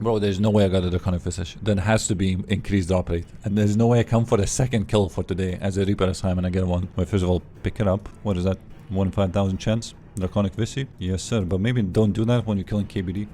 Bro, there's no way I got a draconic visage. Then has to be increased drop rate. And there's no way I come for a second kill for today as a Reaper assignment. I get one. Wait, first of all, pick it up. What is that? 1 in 5,000 chance? Draconic Visi? Yes, sir. But maybe don't do that when you're killing KBD.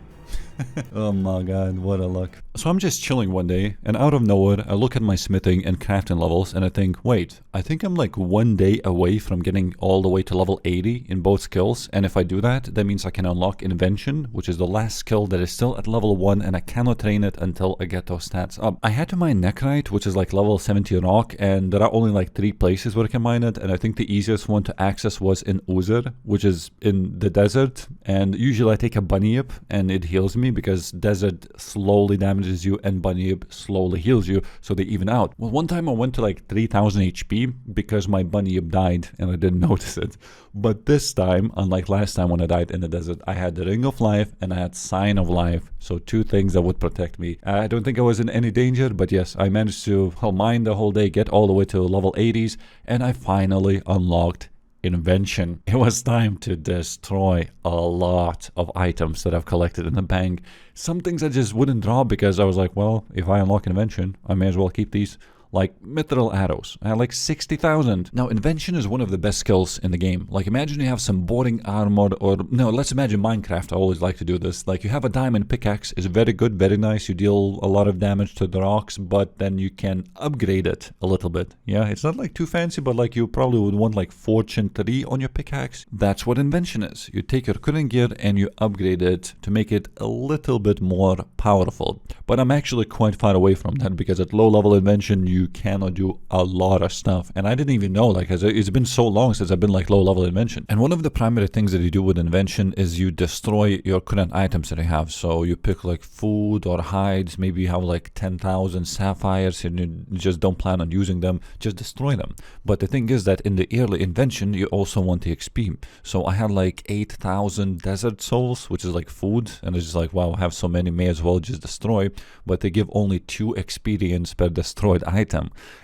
Oh my god, what a luck. So I'm just chilling one day, and out of nowhere, I look at my smithing and crafting levels, and I think, wait, I think I'm like 1 day away from getting all the way to level 80 in both skills, and if I do that, that means I can unlock Invention, which is the last skill that is still at level 1, and I cannot train it until I get those stats up. I had to mine Necrite, which is like level 70 rock, and there are only like 3 places where I can mine it, and I think the easiest one to access was in Uzer, which is in the desert, and usually I take a bunny up, and it heals me because desert slowly damages you and bunny slowly heals you, so they even out. Well, one time I went to like 3000 HP because my bunny died and I didn't notice it. But this time, unlike last time when I died in the desert, I had the Ring of Life and I had Sign of Life, so 2 things that would protect me. I don't think I was in any danger, but yes, I managed to mine the whole day, get all the way to level 80s, and I finally unlocked Invention. It was time to destroy a lot of items that I've collected in the bank. Some things I just wouldn't drop because I was like, well, if I unlock Invention, I may as well keep these. Like mithril arrows. I had like 60,000. Now, Invention is one of the best skills in the game. Like, imagine you have some boring armor, or no, let's imagine Minecraft. I always like to do this. Like, you have a diamond pickaxe. It's very good, very nice. You deal a lot of damage to the rocks, but then you can upgrade it a little bit. Yeah, it's not like too fancy, but like you probably would want like Fortune 3 on your pickaxe. That's what Invention is. You take your current gear and you upgrade it to make it a little bit more powerful. But I'm actually quite far away from that because at low level Invention, you cannot do a lot of stuff, and I didn't even know, like, it's been so long since I've been like low level Invention. And one of the primary things that you do with Invention is you destroy your current items that you have. So you pick like food or hides, maybe you have like 10,000 sapphires and you just don't plan on using them, just destroy them. But the thing is that in the early Invention you also want the XP. So I had like 8,000 desert souls, which is like food, and it's just like, wow, I have so many, may as well just destroy. But they give only 2 experience per destroyed item.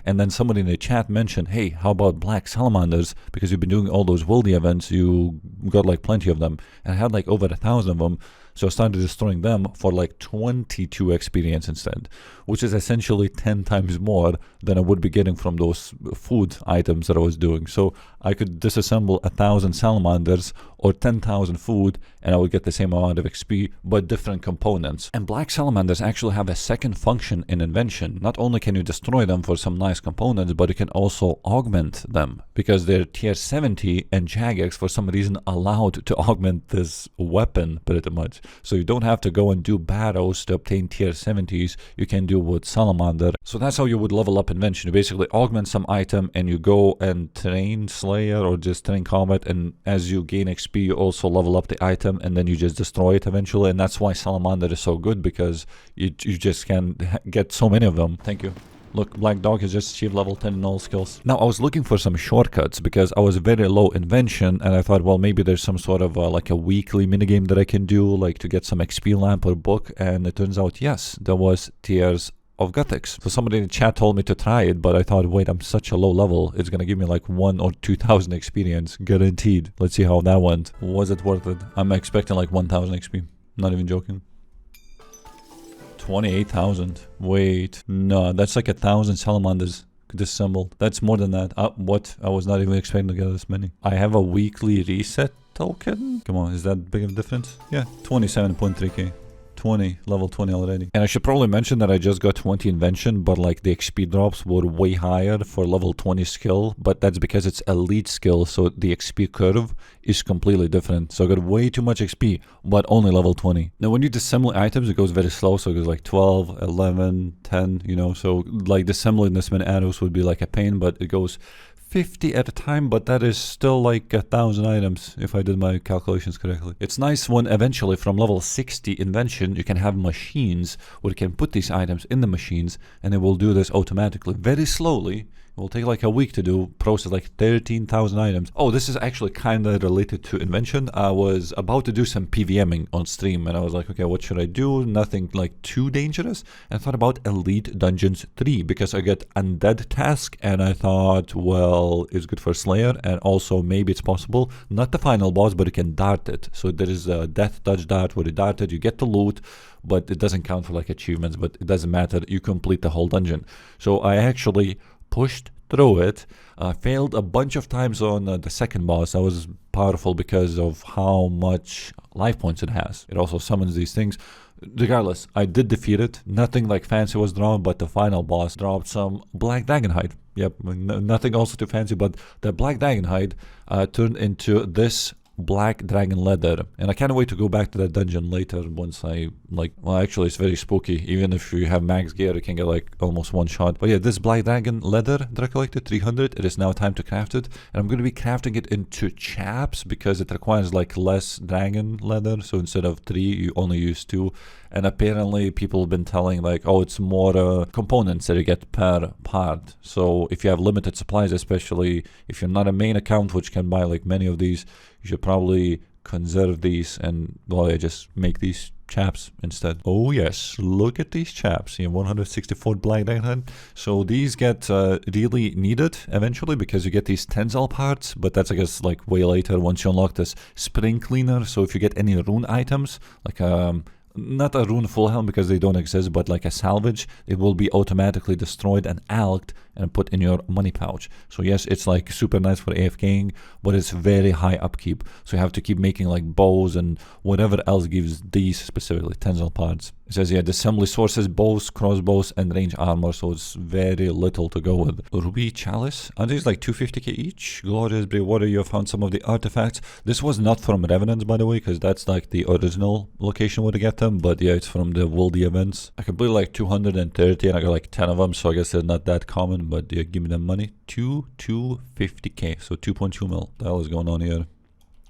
And then somebody in the chat mentioned, hey, how about black salamanders? Because you've been doing all those wildy events, you got like plenty of them. And I had like over 1,000 of them. So I started destroying them for like 22 experience instead, which is essentially 10 times more than I would be getting from those food items that I was doing. So I could disassemble 1,000 salamanders or 10,000 food and I would get the same amount of XP, but different components. And black salamanders actually have a second function in Invention. Not only can you destroy them for some nice components, but you can also augment them because they're tier 70 and Jagex for some reason allowed to augment this weapon pretty much. So you don't have to go and do battles to obtain tier 70s. You can do with Salamander. So that's how you would level up Invention. You basically augment some item and you go and train Slayer or just train combat, and as you gain XP you also level up the item and then you just destroy it eventually. And that's why Salamander is so good, because you just can get so many of them. Thank you. Look, Black Dog has just achieved level 10 in all skills. Now, I was looking for some shortcuts because I was very low Invention, and I thought, well, maybe there's some sort of like a weekly minigame that I can do, like to get some XP lamp or book, and it turns out, yes, there was Tears of Gothics. So somebody in the chat told me to try it, but I thought, wait, I'm such a low level, it's gonna give me like 1,000 or 2,000 experience, guaranteed. Let's see how that went. Was it worth it? I'm expecting like 1,000 XP, not even joking. 28,000. Wait, no, that's like 1,000 salamanders disassembled. That's more than that. What? I was not even expecting to get this many. I have a weekly reset token. Come on, is that big of a difference? Yeah, 27.3k. 20, level 20 already. And I should probably mention that I just got 20 Invention, but like the XP drops were way higher for level 20 skill, but that's because it's elite skill, so the XP curve is completely different. So I got way too much XP, but only level 20. Now when you disassemble items, it goes very slow, so it goes like 12, 11, 10, you know, so like disassembling this many arrows would be like a pain, but it goes 50 at a time, but that is still like 1,000 items if I did my calculations correctly. It's nice when eventually from level 60 Invention you can have machines where you can put these items in the machines and it will do this automatically, very slowly, It will take like a week to do, process like 13,000 items. Oh, this is actually kind of related to invention. I was about to do some PVMing on stream, and I was like, okay, what should I do? Nothing like too dangerous. And I thought about Elite Dungeons 3 because I get Undead task, and I thought, well, it's good for Slayer, and also maybe it's possible, not the final boss, but you can dart it. So there is a death touch dart where you dart it, you get the loot, but it doesn't count for like achievements, but it doesn't matter, you complete the whole dungeon. So I actually pushed through it, failed a bunch of times on the second boss. That was powerful because of how much life points it has. It also summons these things. Regardless, I did defeat it. Nothing like fancy was drawn, but the final boss dropped some black dragon hide. Yep, nothing also too fancy, but the black dragon hide turned into this black dragon leather, and I can't wait to go back to that dungeon later once I like, well, actually it's very spooky. Even if you have max gear, you can get like almost one shot. But yeah, this black dragon leather that I collected, 300, it is now time to craft it, and I'm going to be crafting it into chaps because it requires like less dragon leather. So instead of 3, you only use 2. And apparently people have been telling like, oh, it's more components that you get per part. So if you have limited supplies, especially if you're not a main account which can buy like many of these, you should probably conserve these and, well, yeah, just make these chaps instead. Oh yes, look at these chaps. Yeah, 164 black dragon. So these get really needed eventually because you get these tensile parts, but that's I guess like way later once you unlock this spring cleaner. So if you get any rune items, like not a rune full helm because they don't exist, but like a salvage, it will be automatically destroyed and alked and put in your money pouch. So yes, it's like super nice for AFKing, but it's very high upkeep. So you have to keep making like bows and whatever else gives these specifically tensile parts. It says, yeah, the assembly sources bows, crossbows, and range armor, so it's very little to go with. Ruby Chalice, are these like 250k each? Glorious Breakwater, you have found some of the artifacts. This was not from Revenants, by the way, because that's like the original location where to get them, but yeah, it's from the Wildy events. I completed like 230 and I got like 10 of them, so I guess they're not that common, but yeah, give me them money. 250k, so 2.2 mil. The hell is going on here?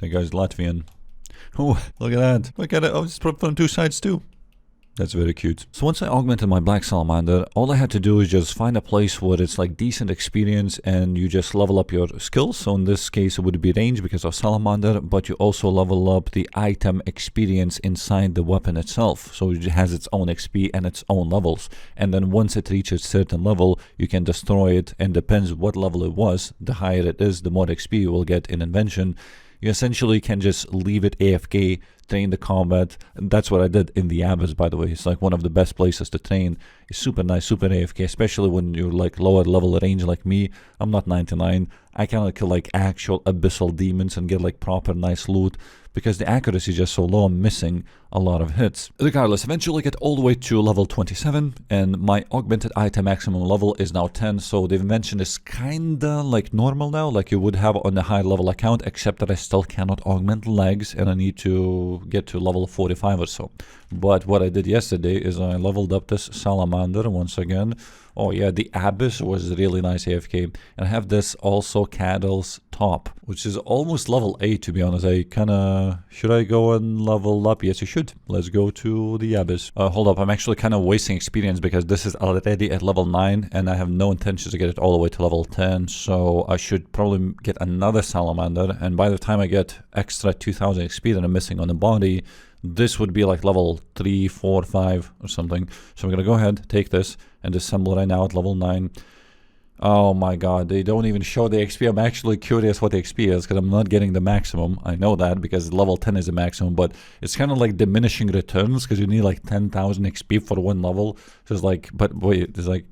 That guy's Latvian. Oh, look at that. Look at it. Oh, it's probably on 2 sides too. That's very cute. So once I augmented my black salamander, all I had to do is just find a place where it's like decent experience and you just level up your skills. So in this case it would be range because of salamander, but you also level up the item experience inside the weapon itself. So it has its own XP and its own levels. And then once it reaches a certain level, you can destroy it, and depends what level it was, the higher it is, the more XP you will get in invention. You essentially can just leave it AFK, train the combat, and that's what I did in the Abyss, by the way. It's like one of the best places to train. It's super nice, super AFK, especially when you're like lower level range like me. I'm not 99. I cannot kill like actual abyssal demons and get like proper nice loot because the accuracy is just so low. I'm missing a lot of hits. Regardless, eventually get all the way to level 27, and my augmented item maximum level is now 10, so the invention is kinda like normal now, like you would have on a high level account, except that I still cannot augment legs and I need to get to level 45 or so. But what I did yesterday is I leveled up this salamander once again. Oh yeah, the Abyss was really nice AFK. And I have this also Caddle's top, which is almost level 8 to be honest. I kinda... Should I go and level up? Yes, you should. Let's go to the Abyss. Hold up, I'm actually kind of wasting experience because this is already at level 9 and I have no intention to get it all the way to level 10. So I should probably get another salamander, and by the time I get extra 2000 XP that I'm missing on the body, this would be like level 3, 4, 5 or something. So I'm gonna go ahead, take this, and disassemble right now at level 9. Oh my god, they don't even show the XP. I'm actually curious what the XP is because I'm not getting the maximum. I know that because level 10 is the maximum, but it's kind of like diminishing returns because you need like 10,000 XP for one level. So it's like, but wait, it's like,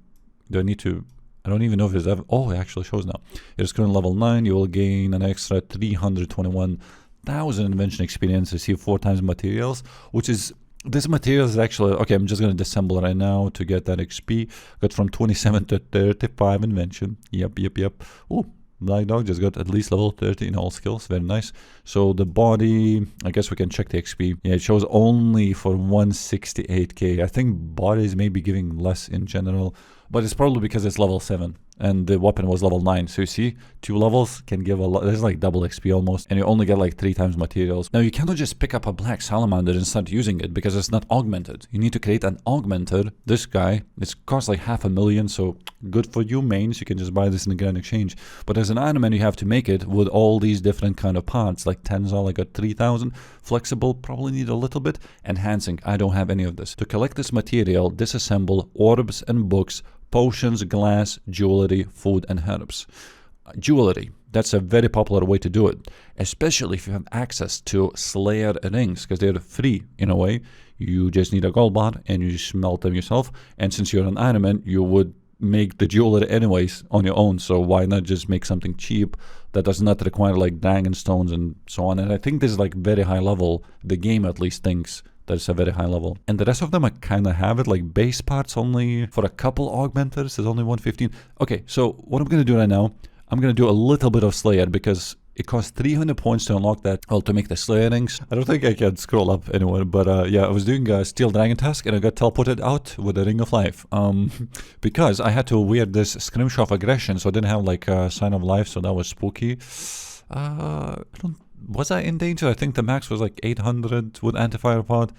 do I need to... I don't even know if it's ever... Oh, it actually shows now. It's current level 9. You will gain an extra 321,000 invention experience, receive 4 times materials, which is... This material is actually... Okay, I'm just going to disassemble right now to get that XP. Got from 27 to 35 invention. Yep. Oh, Black Dog just got at least level 30 in all skills. Very nice. So the body... I guess we can check the XP. Yeah, it shows only for 168k. I think bodies may be giving less in general, but it's probably because it's level 7. and the weapon was level 9. So you see, 2 levels can give a lot. There's like double XP almost, and you only get like 3 times materials. Now you cannot just pick up a black salamander and start using it because it's not augmented. You need to create an augmented. This guy, it costs like $500,000, so good for you mains. You can just buy this in the Grand Exchange. But as an item man, you have to make it with all these different kind of parts, like Tensile, I got 3,000. Flexible, probably need a little bit. Enhancing, I don't have any of this. To collect this material, disassemble orbs and books, potions, glass, jewelry, food, and herbs. Jewelry, that's a very popular way to do it, especially if you have access to Slayer rings, because they're free in a way. You just need a gold bar and you smelt them yourself, and since you're an Iron Man, you would make the jewelry anyways on your own, so why not just make something cheap that does not require like dragon stones and so on. And I think this is like very high level. The game at least thinks that it's a very high level, and the rest of them I kind of have it like base parts only. For a couple augmenters there's only 115. Okay, so what I'm gonna do right now, I'm gonna do a little bit of Slayer because it costs 300 points to unlock that, well, to make the Slayer rings. I don't think I can scroll up anywhere, but yeah, I was doing a Steel Dragon task and I got teleported out with the Ring of Life. Because I had to wear this Scrimshaw of Aggression, so I didn't have like a Sign of Life, so that was spooky. Was I in danger? I think the max was like 800 with Anti-Fire Pod.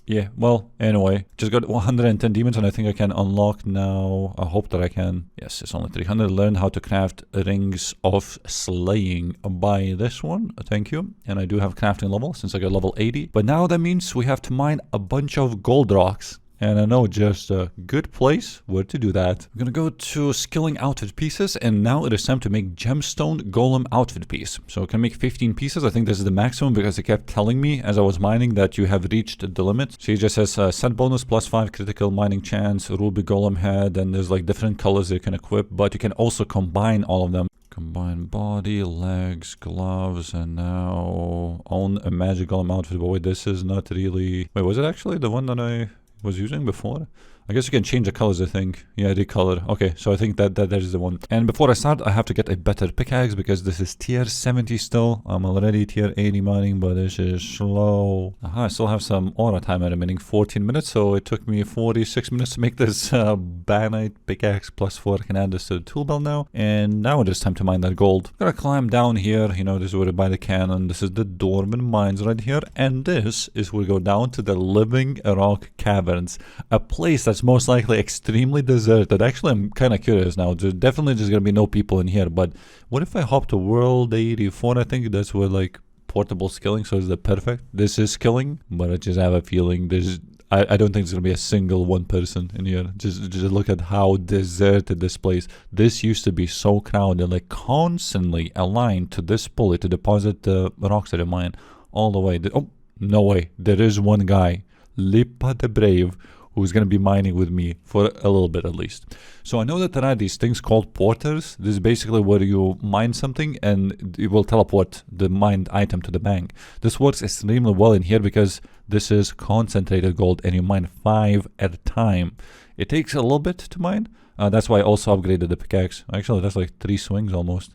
Yeah, well, anyway, just got 110 demons and I think I can unlock now. I hope that I can. Yes, it's only 300. Learn how to craft rings of slaying by this one. Thank you. And I do have crafting level since I got level 80. But now that means we have to mine a bunch of gold rocks. And I know just a good place where to do that. We're gonna go to skilling outfit pieces, and now it is time to make gemstone golem outfit piece. So I can make 15 pieces. I think this is the maximum because it kept telling me as I was mining that you have reached the limit. So it just says set bonus +5 critical mining chance, ruby golem head, and there's like different colors you can equip, but you can also combine all of them. Combine body, legs, gloves, and now own a magic golem outfit. But wait, this is not really... Wait, was it actually the one that I was using before? I guess you can change the colors, I think. Yeah, the color. Okay, so I think that is the one. And before I start, I have to get a better pickaxe because this is tier 70 still. I'm already tier 80 mining, but this is slow. Aha, I still have some aura time remaining, 14 minutes. So it took me 46 minutes to make this Banite pickaxe +4. I can add this to the tool belt now. And now it is time to mine that gold. I'm gonna climb down here. You know, this is where I buy the cannon. This is the dormant mines right here. And this is where we go down to the living rock caverns. A place that's most likely extremely deserted. Actually, I'm kind of curious now. There's definitely just gonna be no people in here, but what if I hop to world 84? I think that's where like portable skilling, so is that perfect? This is skilling, but I just have a feeling there's I don't think there's gonna be a single one person in here. Just look at how deserted this place. This used to be so crowded, like constantly aligned to this pulley to deposit the rocks that I mine all the way. Oh, no way. There is one guy, Lipa the Brave, who's going to be mining with me for a little bit at least. So I know that there are these things called porters. This is basically where you mine something and it will teleport the mined item to the bank. This works extremely well in here because this is concentrated gold and you mine 5 at a time. It takes a little bit to mine. That's why I also upgraded the pickaxe. Actually, that's like 3 swings almost.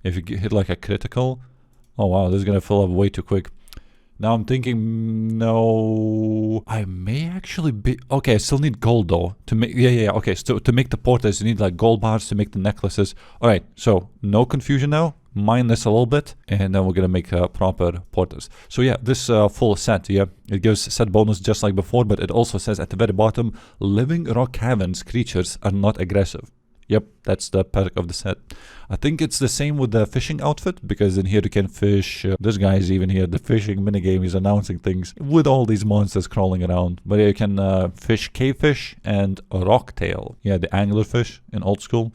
If you hit like a critical. Oh wow, this is going to fill up way too quick. Now I'm thinking, no, I may actually be, okay, I still need gold though, to make, yeah, okay, so to make the porters, you need like gold bars to make the necklaces. Alright, so no confusion now, mine this a little bit, and then we're gonna make proper porters. So yeah, this full set, yeah, it gives set bonus just like before, but it also says at the very bottom, living rock caverns creatures are not aggressive. Yep, that's the perk of the set. I think it's the same with the fishing outfit, because in here you can fish. This guy is even here. The fishing minigame is announcing things with all these monsters crawling around. But yeah, you can fish cavefish and rocktail. Yeah, the anglerfish in old school.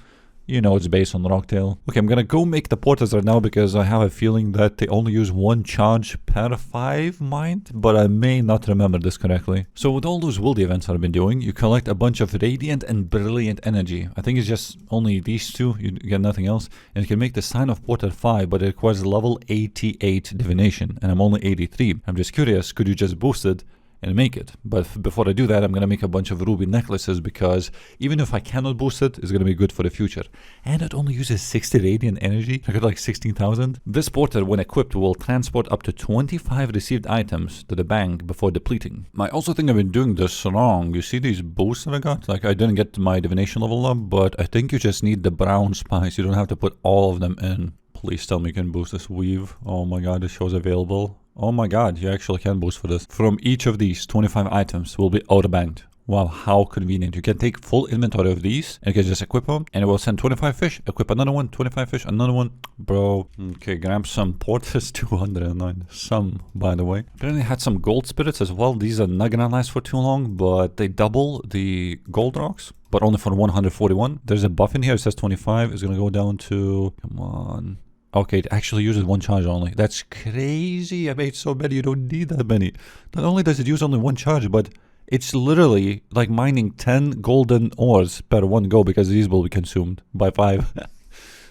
You know it's based on rocktail. Okay, I'm gonna go make the porters right now because I have a feeling that they only use 1 charge per 5 mined, but I may not remember this correctly. So with all those wildy events that I've been doing, you collect a bunch of radiant and brilliant energy. I think it's just only these 2, you get nothing else. And you can make the sign of porter 5, but it requires level 88 divination, and I'm only 83. I'm just curious, could you just boost it and make it. But before I do that, I'm going to make a bunch of ruby necklaces, because even if I cannot boost it, it's going to be good for the future. And it only uses 60 radiant energy. I got like 16,000. This porter, when equipped, will transport up to 25 received items to the bank before depleting. I also think I've been doing this wrong. You see these boosts that I got? Like, I didn't get my divination level up, but I think you just need the brown spice. You don't have to put all of them in. Please tell me you can boost this weave. Oh my god, this shows available. Oh my god, you actually can boost for this. From each of these, 25 items will be auto-banked. Wow, how convenient. You can take full inventory of these and you can just equip them, and it will send 25 fish, equip another one, 25 fish, another one. Bro, okay, grab some porters, 209. Some, by the way. Apparently had some gold spirits as well. These are not gonna last for too long, but they double the gold rocks, but only for 141. There's a buff in here, it says 25. It's gonna go down to, come on. Okay, it actually uses one charge only. That's crazy. I made so many, you don't need that many. Not only does it use only one charge, but it's literally like mining 10 golden ores per one go, because these will be consumed by 5.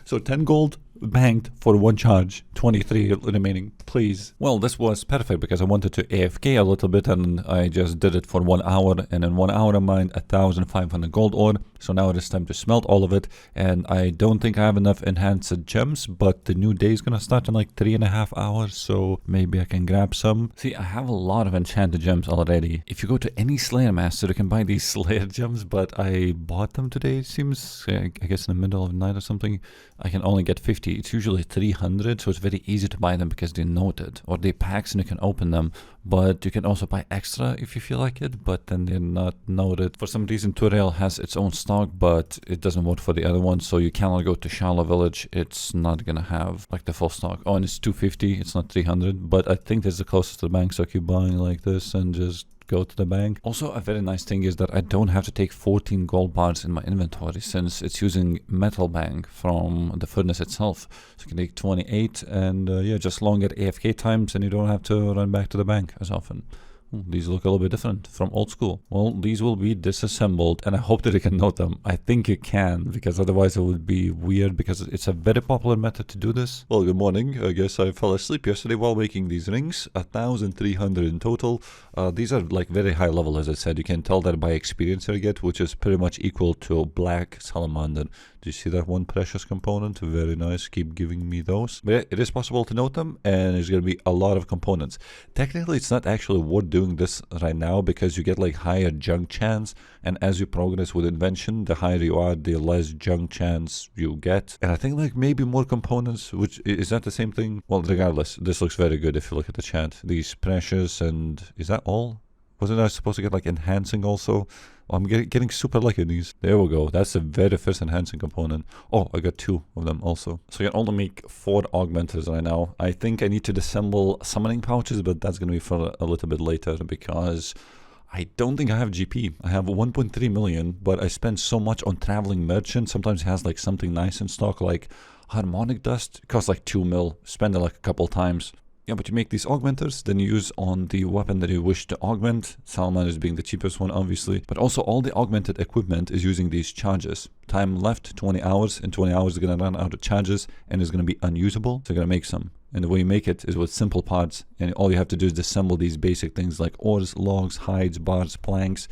So 10 gold banked for one charge, 23 remaining. Please. Well, this was perfect because I wanted to AFK a little bit, and I just did it for 1 hour, and in 1 hour I mined 1,500 gold ore. So now it is time to smelt all of it, and I don't think I have enough enhanced gems, but the new day is gonna start in like 3.5 hours, so maybe I can grab some. See, I have a lot of enchanted gems already. If you go to any Slayer Master, you can buy these Slayer gems, but I bought them today, it seems, I guess in the middle of the night or something. I can only get 50. It's usually 300, so it's very easy to buy them because they're noted, or they packs and you can open them. But you can also buy extra if you feel like it, but then they're not noted. For some reason, Turail has its own stock, but it doesn't work for the other one, so you cannot go to Shala Village. It's not gonna have like the full stock. Oh, and it's 250, it's not 300, but I think that's the closest to the bank, so I keep buying like this and just go to the bank. Also, a very nice thing is that I don't have to take 14 gold bars in my inventory, since it's using metal bank from the furnace itself. So you can take 28, and yeah, just longer AFK times, and you don't have to run back to the bank as often. These look a little bit different from old school. Well, these will be disassembled, and I hope that you can note them. I think you can, because otherwise it would be weird, because it's a very popular method to do this. Well, good morning. I guess I fell asleep yesterday while making these rings. 1,300 in total. These are like very high level, as I said. You can tell that by experience I get, which is pretty much equal to black salamander. Do you see that one precious component? Very nice. Keep giving me those. But yeah, it is possible to note them, and there's going to be a lot of components. Technically, it's not actually worth doing this right now, because you get like higher junk chance, and as you progress with invention, the higher you are, the less junk chance you get. And I think like maybe more components, which is that the same thing? Well, regardless, this looks very good if you look at the chant. These precious, and is that all? Wasn't I supposed to get like enhancing also? Oh, I'm getting super lucky in these. There we go. That's the very first enhancing component. Oh, I got 2 of them also. So you can only make 4 augmenters right now. I think I need to disassemble summoning pouches, but that's going to be for a little bit later, because I don't think I have GP. I have 1.3 million, but I spend so much on traveling merchant. Sometimes it has like something nice in stock, like harmonic dust. It costs like 2 mil. Spend it like a couple times. Yeah, but you make these augmenters, then you use on the weapon that you wish to augment. Salamander is being the cheapest one, obviously. But also all the augmented equipment is using these charges. Time left, 20 hours. In 20 hours, you're going to run out of charges, and it's going to be unusable. So you're going to make some. And the way you make it is with simple parts. And all you have to do is disassemble these basic things like ores, logs, hides, bars, planks.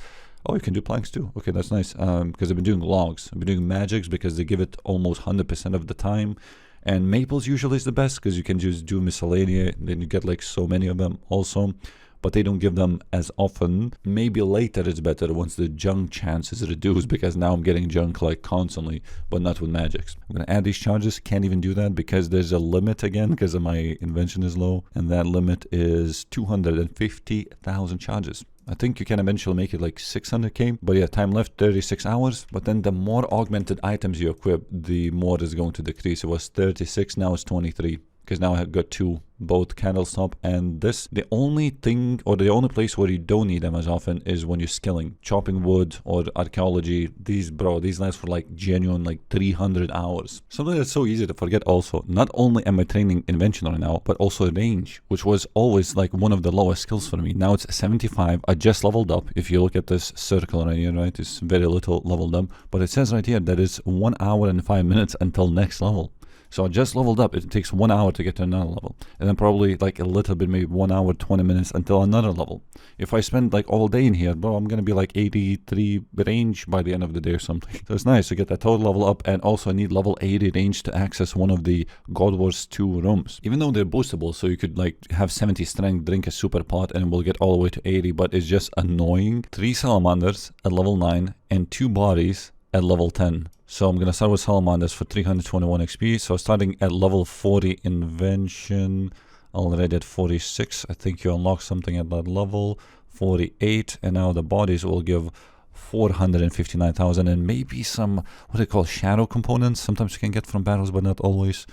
Oh, you can do planks too. Okay, that's nice. Because I've been doing logs. I've been doing magics because they give it almost 100% of the time. And maples usually is the best, because you can just do miscellaneous, then you get like so many of them also, but they don't give them as often. Maybe later it's better once the junk chance is reduced, because now I'm getting junk like constantly, but not with magics. I'm gonna add these charges. Can't even do that because there's a limit again, because my invention is low, and that limit is 250,000 charges. I think you can eventually make it like 600k, but yeah, time left 36 hours. But then the more augmented items you equip, the more it's going to decrease. It was 36, now it's 23. Because now I have got 2, both candlestop and this. The only thing, or the only place where you don't need them as often is when you're skilling. Chopping wood or archaeology. These last for like genuine like 300 hours. Something that's so easy to forget also. Not only am I training invention right now, but also range, which was always like one of the lowest skills for me. Now it's 75. I just leveled up. If you look at this circle right here, right, it's very little leveled up. But it says right here that it's 1 hour and 5 minutes until next level. So I just leveled up. It takes 1 hour to get to another level. And then probably like a little bit, maybe 1 hour, 20 minutes until another level. If I spend like all day in here, bro, I'm going to be like 83 range by the end of the day or something. So it's nice to get that total level up. And also I need level 80 range to access one of the God Wars 2 rooms. Even though they're boostable, so you could like have 70 strength, drink a super pot, and we'll get all the way to 80. But it's just annoying. 3 salamanders at level 9 and 2 bodies at level 10. So I'm going to start with salamanders for 321 XP. So starting at level 40 invention, already at 46. I think you unlock something at that level. 48. And now the bodies will give 459,000 and maybe some, what do they call, shadow components. Sometimes you can get from battles, but not always.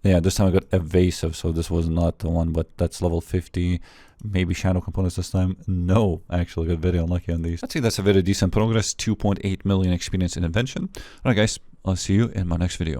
Yeah, this time I got evasive, so this was not the one, but that's level 50. Maybe shadow components this time. No, actually got very unlucky on these. I'd say that's a very decent progress. 2.8 million experience in invention. Alright guys, I'll see you in my next video.